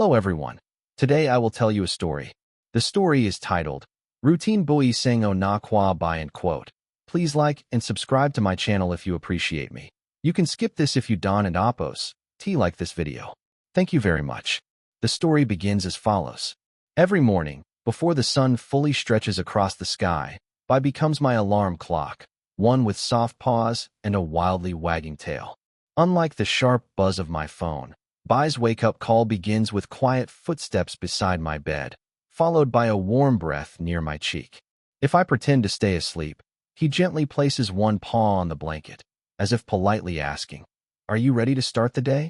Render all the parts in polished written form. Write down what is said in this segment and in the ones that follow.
Hello everyone. Today I will tell you a story. The story is titled, Routine Bui Sang O Na Kwa Bai and Quote. Please like and subscribe to my channel if you appreciate me. You can skip this if you don and oppose. Like this video. Thank you very much. The story begins as follows. Every morning, before the sun fully stretches across the sky, Bai becomes my alarm clock, one with soft paws and a wildly wagging tail. Unlike the sharp buzz of my phone, Bai's wake-up call begins with quiet footsteps beside my bed, followed by a warm breath near my cheek. If I pretend to stay asleep, he gently places one paw on the blanket, as if politely asking, "Are you ready to start the day?"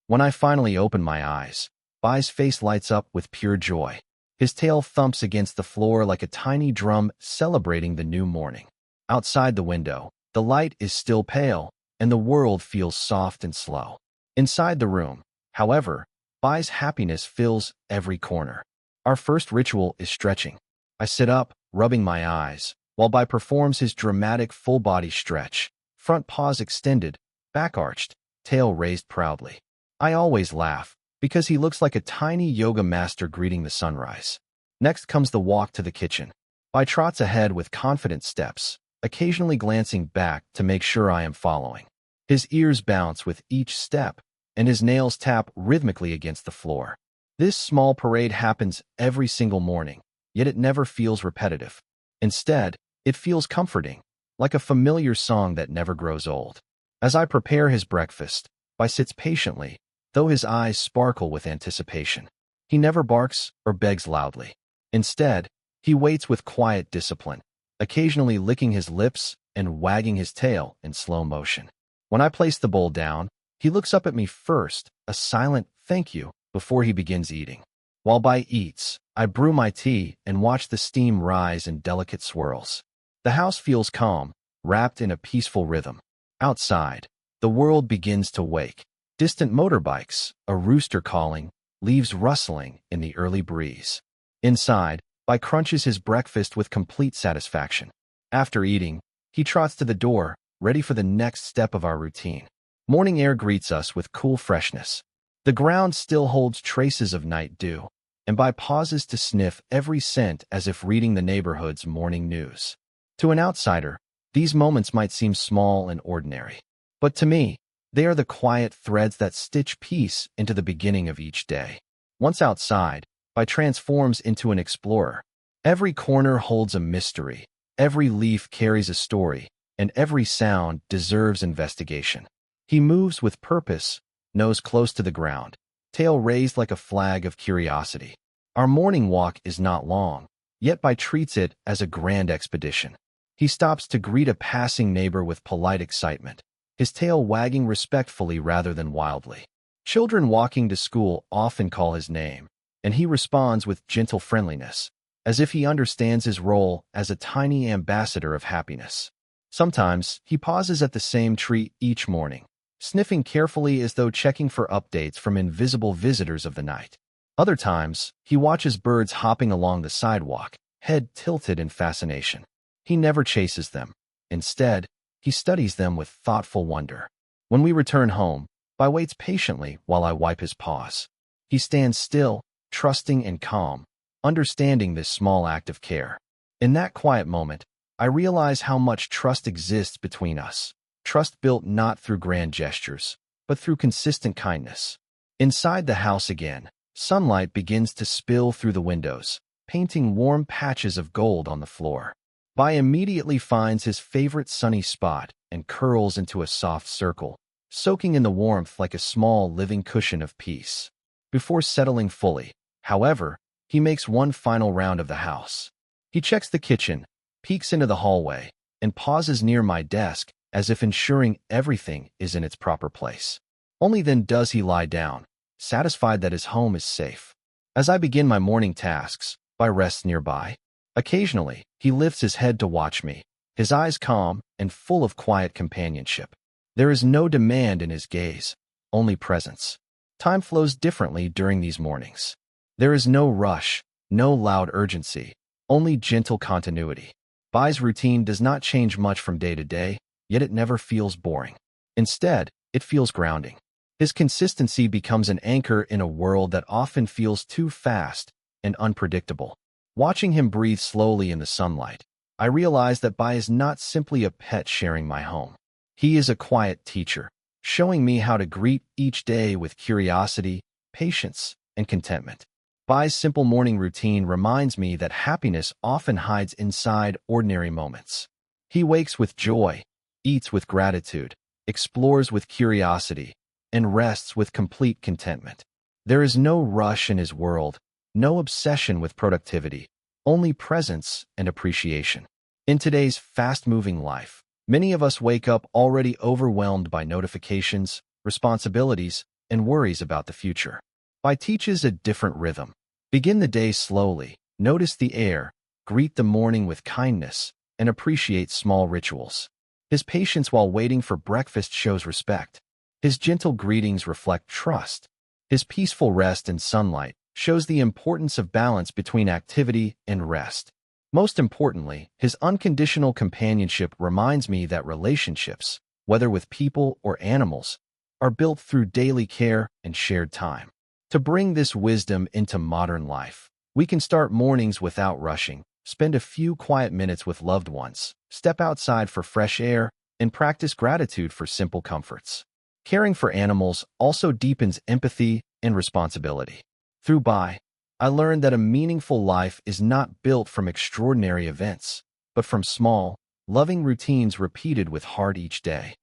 When I finally open my eyes, Bai's face lights up with pure joy. His tail thumps against the floor like a tiny drum celebrating the new morning. Outside the window, the light is still pale, and the world feels soft and slow. Inside the room, however, Bai's happiness fills every corner. Our first ritual is stretching. I sit up, rubbing my eyes, while Bai performs his dramatic full-body stretch, front paws extended, back arched, tail raised proudly. I always laugh, because he looks like a tiny yoga master greeting the sunrise. Next comes the walk to the kitchen. Bai trots ahead with confident steps, occasionally glancing back to make sure I am following. His ears bounce with each step, and his nails tap rhythmically against the floor. This small parade happens every single morning, yet it never feels repetitive. Instead, it feels comforting, like a familiar song that never grows old. As I prepare his breakfast, Bai sits patiently, though his eyes sparkle with anticipation. He never barks or begs loudly. Instead, he waits with quiet discipline, occasionally licking his lips and wagging his tail in slow motion. When I place the bowl down, he looks up at me first, a silent "thank you," before he begins eating. While Bai eats, I brew my tea and watch the steam rise in delicate swirls. The house feels calm, wrapped in a peaceful rhythm. Outside, the world begins to wake. Distant motorbikes, a rooster calling, leaves rustling in the early breeze. Inside, Bai crunches his breakfast with complete satisfaction. After eating, he trots to the door, ready for the next step of our routine. Morning air greets us with cool freshness. The ground still holds traces of night dew, and Bai pauses to sniff every scent as if reading the neighborhood's morning news. To an outsider, these moments might seem small and ordinary. But to me, they are the quiet threads that stitch peace into the beginning of each day. Once outside, Bai transforms into an explorer. Every corner holds a mystery, every leaf carries a story, and every sound deserves investigation. He moves with purpose, nose close to the ground, tail raised like a flag of curiosity. Our morning walk is not long, yet Bai treats it as a grand expedition. He stops to greet a passing neighbor with polite excitement, his tail wagging respectfully rather than wildly. Children walking to school often call his name, and he responds with gentle friendliness, as if he understands his role as a tiny ambassador of happiness. Sometimes, he pauses at the same tree each morning, sniffing carefully as though checking for updates from invisible visitors of the night. Other times, he watches birds hopping along the sidewalk, head tilted in fascination. He never chases them. Instead, he studies them with thoughtful wonder. When we return home, Bai waits patiently while I wipe his paws. He stands still, trusting and calm, understanding this small act of care. In that quiet moment, I realize how much trust exists between us. Trust built not through grand gestures, but through consistent kindness. Inside the house again, sunlight begins to spill through the windows, painting warm patches of gold on the floor. Bai immediately finds his favorite sunny spot and curls into a soft circle, soaking in the warmth like a small living cushion of peace. Before settling fully, however, he makes one final round of the house. He checks the kitchen, peeks into the hallway, and pauses near my desk as if ensuring everything is in its proper place. Only then does he lie down, satisfied that his home is safe. As I begin my morning tasks, Bai rests nearby. Occasionally, he lifts his head to watch me, his eyes calm and full of quiet companionship. There is no demand in his gaze, only presence. Time flows differently during these mornings. There is no rush, no loud urgency, only gentle continuity. Bai's routine does not change much from day to day, yet it never feels boring. Instead, it feels grounding. His consistency becomes an anchor in a world that often feels too fast and unpredictable. Watching him breathe slowly in the sunlight, I realize that Bai is not simply a pet sharing my home. He is a quiet teacher, showing me how to greet each day with curiosity, patience, and contentment. Bai's simple morning routine reminds me that happiness often hides inside ordinary moments. He wakes with joy, eats with gratitude, explores with curiosity, and rests with complete contentment. There is no rush in his world, no obsession with productivity, only presence and appreciation. In today's fast-moving life, many of us wake up already overwhelmed by notifications, responsibilities, and worries about the future. Bai teaches a different rhythm. Begin the day slowly, notice the air, greet the morning with kindness, and appreciate small rituals. His patience while waiting for breakfast shows respect. His gentle greetings reflect trust. His peaceful rest in sunlight shows the importance of balance between activity and rest. Most importantly, his unconditional companionship reminds me that relationships, whether with people or animals, are built through daily care and shared time. To bring this wisdom into modern life, we can start mornings without rushing, spend a few quiet minutes with loved ones, step outside for fresh air, and practice gratitude for simple comforts. Caring for animals also deepens empathy and responsibility. Through Bai, I learned that a meaningful life is not built from extraordinary events, but from small, loving routines repeated with heart each day.